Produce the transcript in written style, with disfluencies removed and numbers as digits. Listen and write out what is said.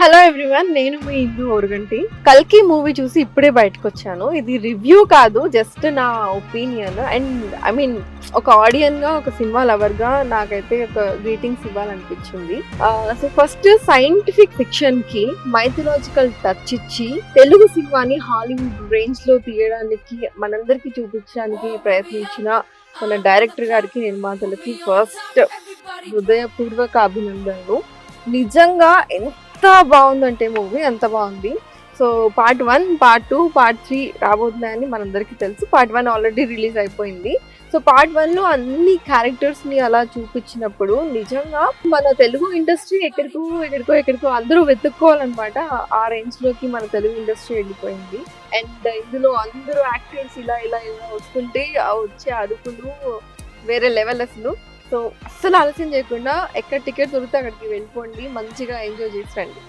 Hello everyone, నేను మీ ఇందు ఓరుగంటి. కల్కి movie చూసి ఇప్పుడే బయటకు వచ్చాను. ఇది రివ్యూ కాదు, జస్ట్ నా ఒపీనియన్. అండ్ ఐ మీన్ ఒక ఆడియన్ గా, ఒక సినిమా లవర్ గా నాకైతే ఒక గ్రీటింగ్స్ ఇవ్వాలనిపించింది. సో ఫస్ట్ సైంటిఫిక్ ఫిక్షన్ కి మైథలాజికల్ టచ్ ఇచ్చి తెలుగు సినిమాని హాలీవుడ్ రేంజ్ లో తీయడానికి, మనందరికి చూపించడానికి ప్రయత్నించిన మన డైరెక్టర్ గారికి, నిర్మాతలకి ఫస్ట్ హృదయపూర్వక అభినందనలు. నిజంగా ఎంత బాగుందంటే మూవీ అంత బాగుంది. సో పార్ట్ 1, పార్ట్ 2, పార్ట్ 3 రాబోతున్నాయని మనందరికీ తెలుసు. పార్ట్ 1 ఆల్రెడీ రిలీజ్ అయిపోయింది. సో పార్ట్ 1 లో అన్ని క్యారెక్టర్స్ ని అలా చూపించినప్పుడు నిజంగా మన తెలుగు ఇండస్ట్రీ ఎక్కడికో అందరూ వెతుక్కోవాలన్నమాట. ఆ రేంజ్ లోకి మన తెలుగు ఇండస్ట్రీ వెళ్ళిపోయింది. అండ్ ఇందులో అందరూ యాక్టర్స్ ఇలా వస్తుంటే ఆ వచ్చే అరుపులు వేరే లెవెల్ అసలు. సో అస్సలు ఆలస్యం చేయకుండా ఎక్కడ టికెట్ దొరికితే అక్కడికి వెళ్ళిపోండి, మంచిగా ఎంజాయ్ చేసి రండి.